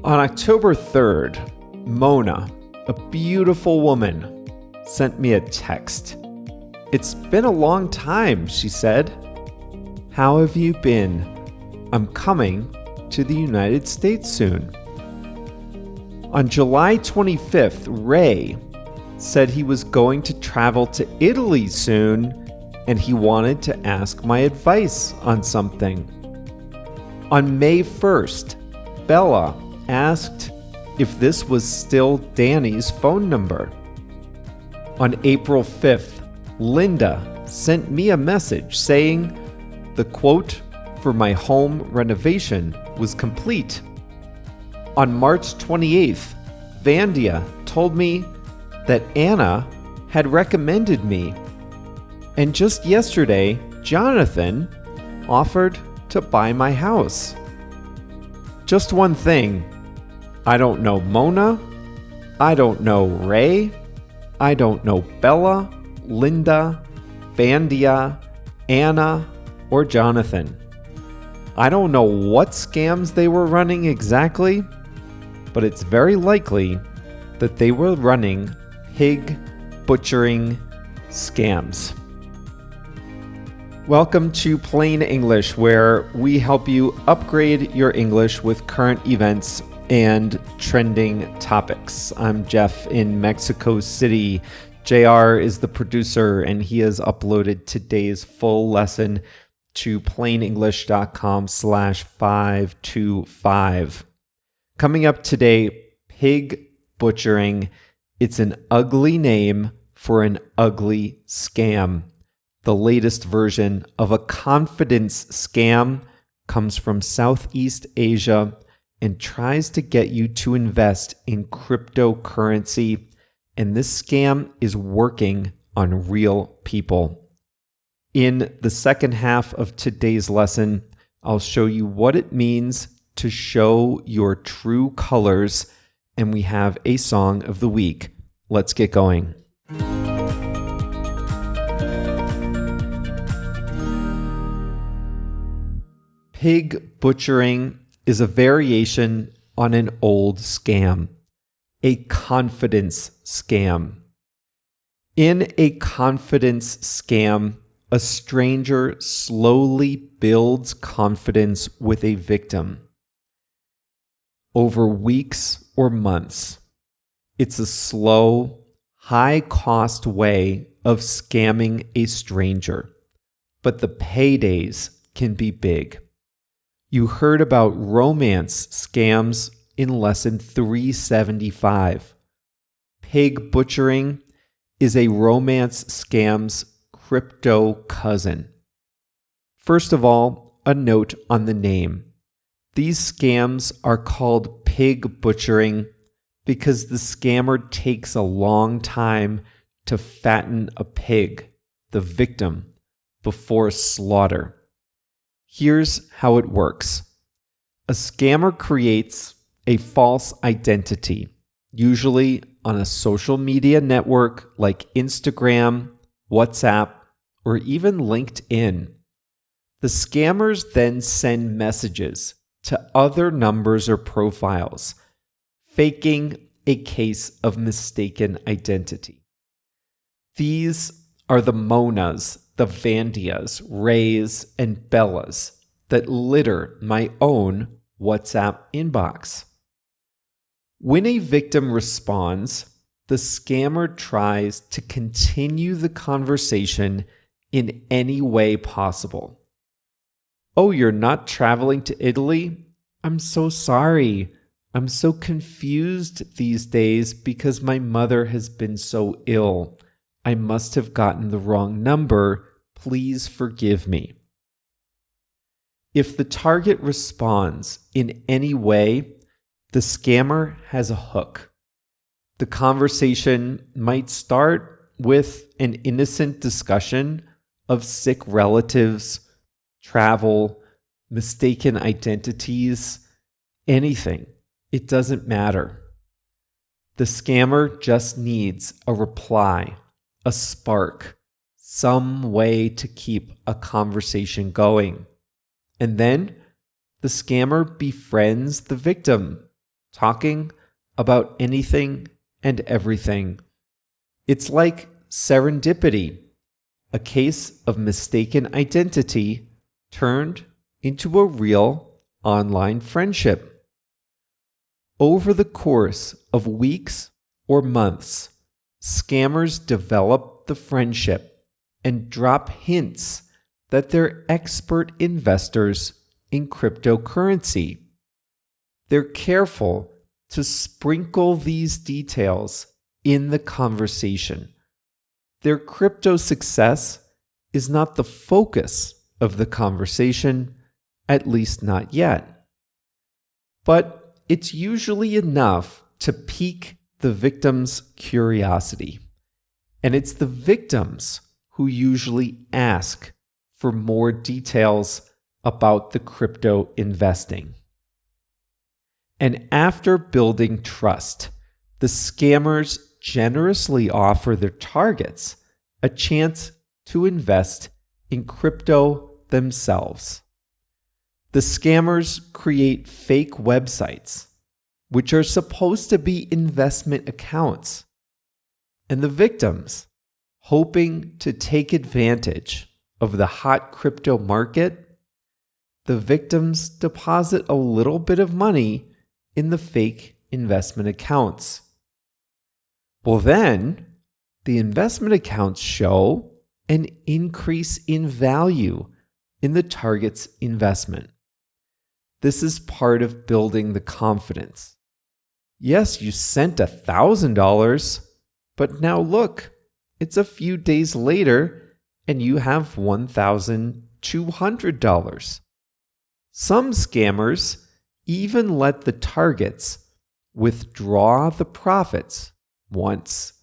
On October 3rd, Mona, a beautiful woman, sent me a text. "It's been a long time," she said. "How have you been? I'm coming to the United States soon." On July 25th, Ray said he was going to travel to Italy soon and he wanted to ask my advice on something. On May 1st, Bella asked if this was still Danny's phone number. On April 5th, Linda sent me a message saying the quote for my home renovation was complete. On March 28th, Vandia told me that Anna had recommended me. And just yesterday, Jonathan offered to buy my house. Just one thing, I don't know Mona, I don't know Ray, I don't know Bella, Linda, Vandia, Anna, or Jonathan. I don't know what scams they were running exactly, but it's very likely that they were running pig butchering scams. Welcome to Plain English, where we help you upgrade your English with current events and trending topics. I'm Jeff in Mexico City. JR is the producer, and he has uploaded today's full lesson to plainenglish.com/525. Coming up today, pig butchering. It's an ugly name for an ugly scam. The latest version of a confidence scam comes from Southeast Asia and tries to get you to invest in cryptocurrency. And this scam is working on real people. In the second half of today's lesson, I'll show you what it means to show your true colors, and we have a song of the week. Let's get going. Pig butchering is a variation on an old scam, a confidence scam. In a confidence scam, a stranger slowly builds confidence with a victim over weeks or months. It's a slow, high-cost way of scamming a stranger, but the paydays can be big. You heard about romance scams in lesson 375. Pig butchering is a romance scam's crypto cousin. First of all, a note on the name. These scams are called pig butchering because the scammer takes a long time to fatten a pig, the victim, before slaughter. Here's how it works. A scammer creates a false identity, usually on a social media network like Instagram, WhatsApp, or even LinkedIn. The scammers then send messages to other numbers or profiles, faking a case of mistaken identity. These are the Monas, the Vandias, Rays, and Bellas that litter my own WhatsApp inbox. When a victim responds, the scammer tries to continue the conversation in any way possible. "Oh, you're not traveling to Italy? I'm so sorry. I'm so confused these days because my mother has been so ill. I must have gotten the wrong number. Please forgive me." If the target responds in any way, the scammer has a hook. The conversation might start with an innocent discussion of sick relatives, travel, mistaken identities, anything. It doesn't matter. The scammer just needs a reply, a spark, some way to keep a conversation going. And then the scammer befriends the victim, talking about anything and everything. It's like serendipity, a case of mistaken identity turned into a real online friendship. Over the course of weeks or months, scammers develop the friendship and drop hints that they're expert investors in cryptocurrency. They're careful to sprinkle these details in the conversation. Their crypto success is not the focus of the conversation, at least not yet. But it's usually enough to pique the victim's curiosity. And it's the victims who usually ask for more details about the crypto investing. And after building trust, the scammers generously offer their targets a chance to invest in crypto themselves. The scammers create fake websites, which are supposed to be investment accounts. And the victims, hoping to take advantage of the hot crypto market, the victims deposit a little bit of money in the fake investment accounts. Well, then, the investment accounts show an increase in value in the target's investment. This is part of building the confidence. Yes, you sent $1,000, but now look, it's a few days later and you have $1,200. Some scammers even let the targets withdraw the profits once,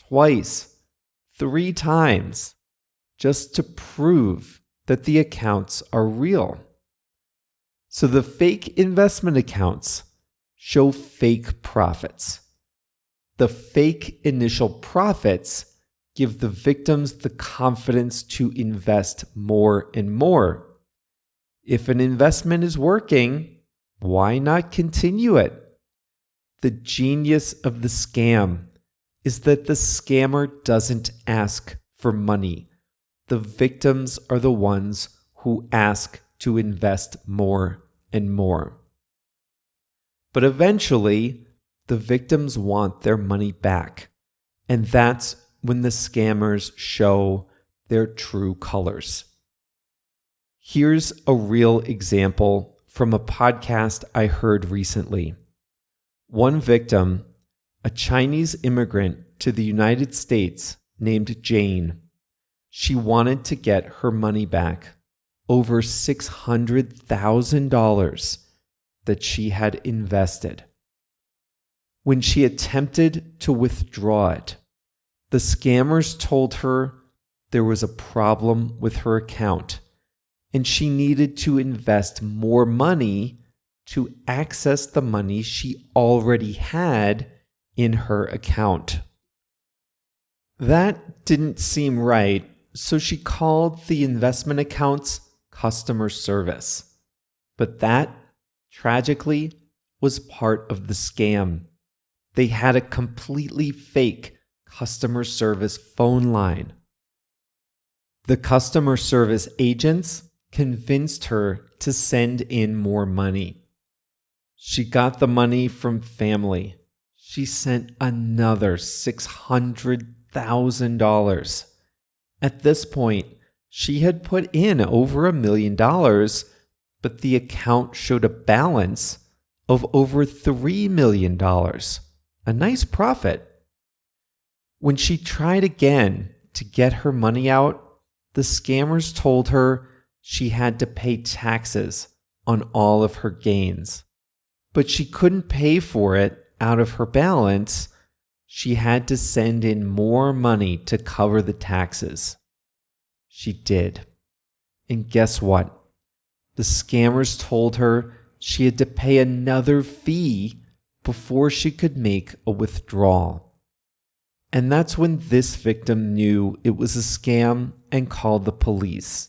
twice, 3 times, just to prove that the accounts are real. So the fake investment accounts show fake profits. The fake initial profits give the victims the confidence to invest more and more. If an investment is working, why not continue it? The genius of the scam is that the scammer doesn't ask for money. The victims are the ones who ask to invest more and more. But eventually, the victims want their money back. And that's when the scammers show their true colors. Here's a real example from a podcast I heard recently. One victim, a Chinese immigrant to the United States named Jane, she wanted to get her money back, over $600,000 that she had invested. When she attempted to withdraw it, the scammers told her there was a problem with her account and she needed to invest more money to access the money she already had in her account. That didn't seem right, so she called the investment account's customer service. But that, tragically, was part of the scam. They had a completely fake customer service phone line. The customer service agents convinced her to send in more money. She got the money from family. She sent another $600,000. At this point, she had put in over $1 million, but the account showed a balance of over $3 million. A nice profit. When she tried again to get her money out, the scammers told her she had to pay taxes on all of her gains. But she couldn't pay for it out of her balance. She had to send in more money to cover the taxes. She did. And guess what? The scammers told her she had to pay another fee before she could make a withdrawal. And that's when this victim knew it was a scam and called the police.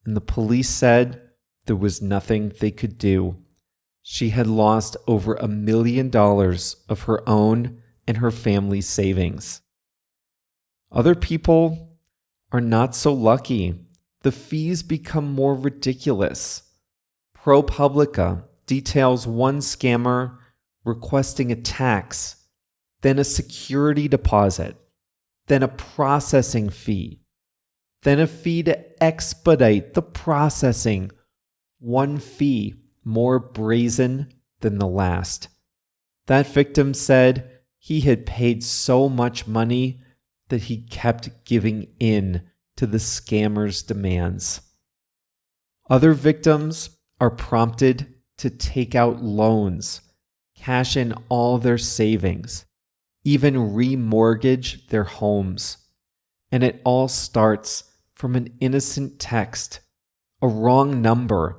And the police said there was nothing they could do. She had lost over $1 million of her own and her family's savings. Other people are not so lucky. The fees become more ridiculous. ProPublica details one scammer requesting a tax, then a security deposit, then a processing fee, then a fee to expedite the processing. One fee more brazen than the last. That victim said he had paid so much money that he kept giving in to the scammer's demands. Other victims are prompted to take out loans, cash in all their savings, even remortgage their homes. And it all starts from an innocent text, a wrong number,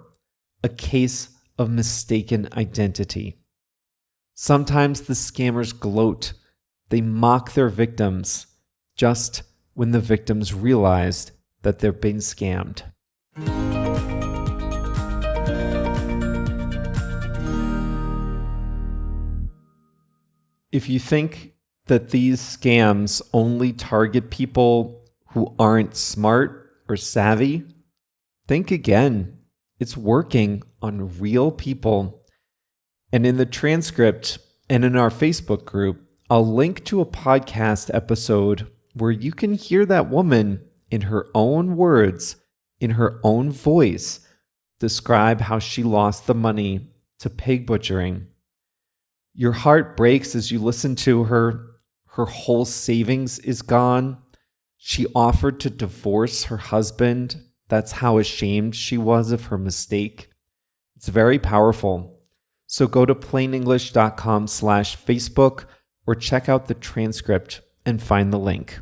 a case of mistaken identity. Sometimes the scammers gloat. They mock their victims just when the victims realized that they're being scammed. If you think that these scams only target people who aren't smart or savvy, think again. It's working on real people. And in the transcript and in our Facebook group, I'll link to a podcast episode where you can hear that woman in her own words, in her own voice, describe how she lost the money to pig butchering. Your heart breaks as you listen to her. Her whole savings is gone. She offered to divorce her husband. That's how ashamed she was of her mistake. It's very powerful. So go to plainenglish.com/Facebook or check out the transcript and find the link.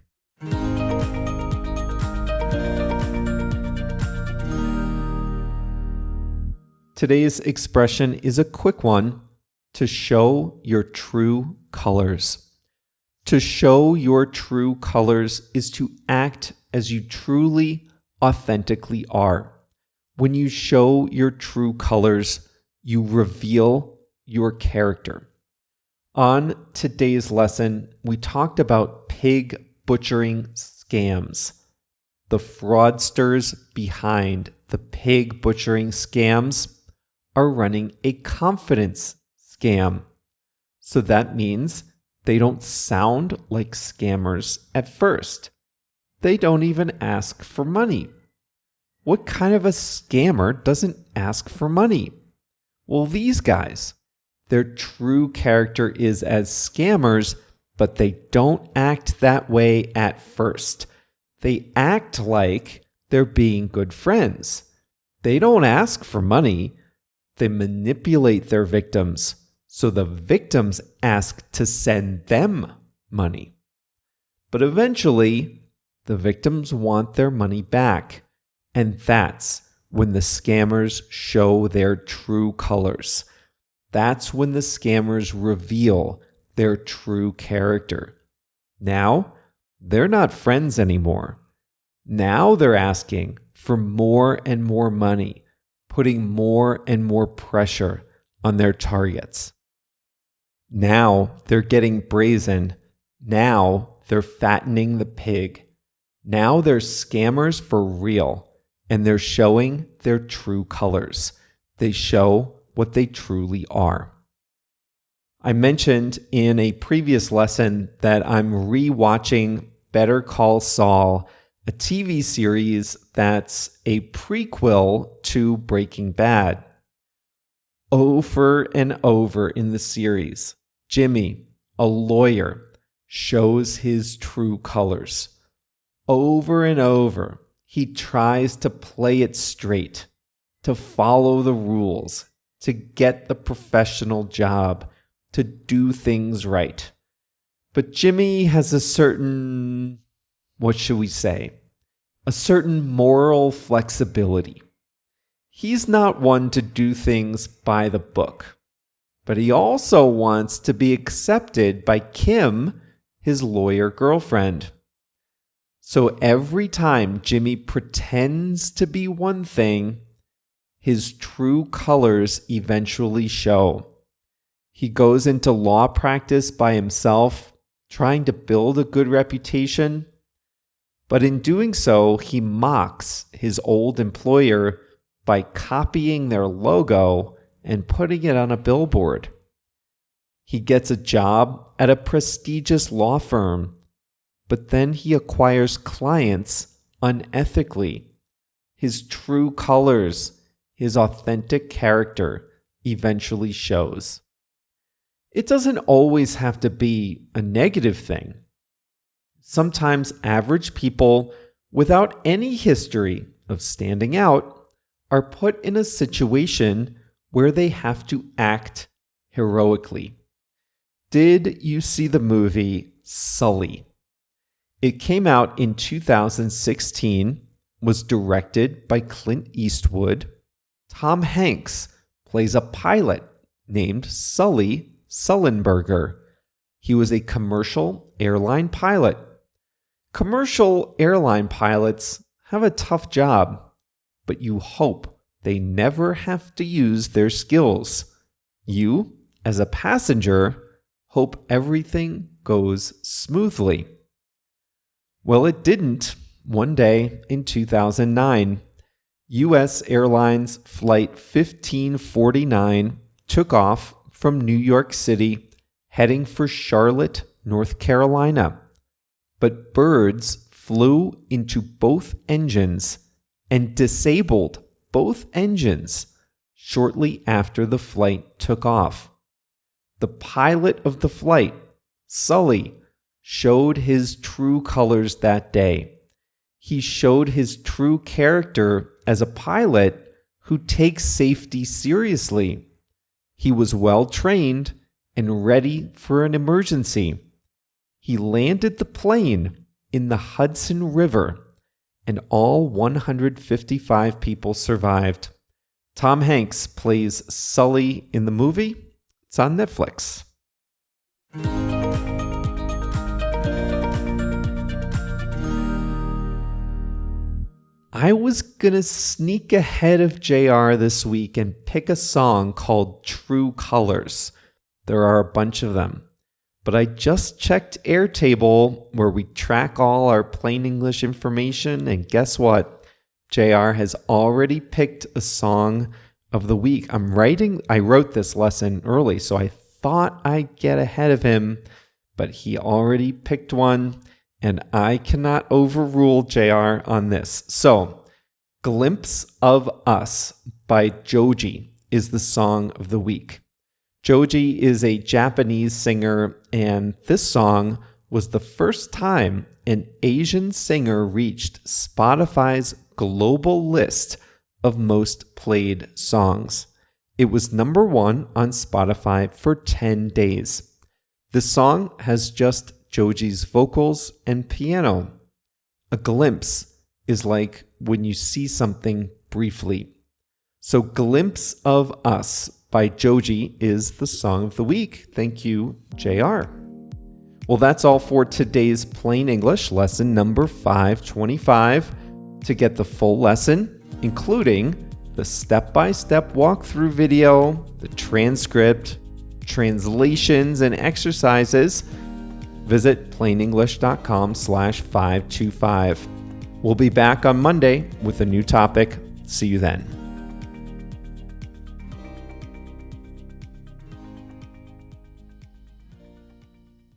Today's expression is a quick one: to show your true colors. To show your true colors is to act as you truly, authentically are. When you show your true colors, you reveal your character. On today's lesson, we talked about pig butchering scams. The fraudsters behind the pig butchering scams are running a confidence scam. So that means they don't sound like scammers at first. They don't even ask for money. What kind of a scammer doesn't ask for money? Well, these guys, their true character is as scammers, but they don't act that way at first. They act like they're being good friends. They don't ask for money. They manipulate their victims, so the victims ask to send them money. But eventually, the victims want their money back, and that's when the scammers show their true colors. That's when the scammers reveal their true character. Now, they're not friends anymore. Now they're asking for more and more money, putting more and more pressure on their targets. Now they're getting brazen. Now they're fattening the pig. Now they're scammers for real, and they're showing their true colors. They show what they truly are. I mentioned in a previous lesson that I'm rewatching Better Call Saul, a TV series that's a prequel to Breaking Bad. Over and over in the series, Jimmy, a lawyer, shows his true colors. Over and over, he tries to play it straight, to follow the rules, to get the professional job, to do things right. But Jimmy has a certain, a certain moral flexibility. He's not one to do things by the book, but he also wants to be accepted by Kim, his lawyer girlfriend. So every time Jimmy pretends to be one thing, his true colors eventually show. He goes into law practice by himself, trying to build a good reputation. But in doing so, he mocks his old employer by copying their logo and putting it on a billboard. He gets a job at a prestigious law firm, but then he acquires clients unethically. His true colors, his authentic character, eventually shows. It doesn't always have to be a negative thing. Sometimes average people without any history of standing out are put in a situation where they have to act heroically. Did you see the movie Sully? It came out in 2016, was directed by Clint Eastwood. Tom Hanks plays a pilot named Sully Sullenberger. He was a commercial airline pilot. Commercial airline pilots have a tough job, but you hope they never have to use their skills. You, as a passenger, hope everything goes smoothly. Well, it didn't. One day in 2009, U.S. Airlines Flight 1549 took off from New York City, heading for Charlotte, North Carolina. But birds flew into both engines and disabled both engines shortly after the flight took off. The pilot of the flight, Sully, showed his true colors that day. He showed his true character as a pilot who takes safety seriously. He was well trained and ready for an emergency. He landed the plane in the Hudson River, and all 155 people survived. Tom Hanks plays Sully in the movie. It's on Netflix. I was going to sneak ahead of JR this week and pick a song called True Colors. There are a bunch of them. But I just checked Airtable, where we track all our plain English information, and guess what? JR has already picked a song of the week. I wrote this lesson early, so I thought I'd get ahead of him, but he already picked one. And I cannot overrule JR on this. So, Glimpse of Us by Joji is the song of the week. Joji is a Japanese singer, and this song was the first time an Asian singer reached Spotify's global list of most played songs. It was number 1 on Spotify for 10 days. The song has just Joji's vocals and piano. A glimpse is like when you see something briefly. So Glimpse of Us by Joji is the song of the week. Thank you, JR. Well, that's all for today's Plain English lesson number 525. To get the full lesson, including the step-by-step walkthrough video, the transcript, translations, and exercises, visit plainenglish.com/525. We'll be back on Monday with a new topic. See you then.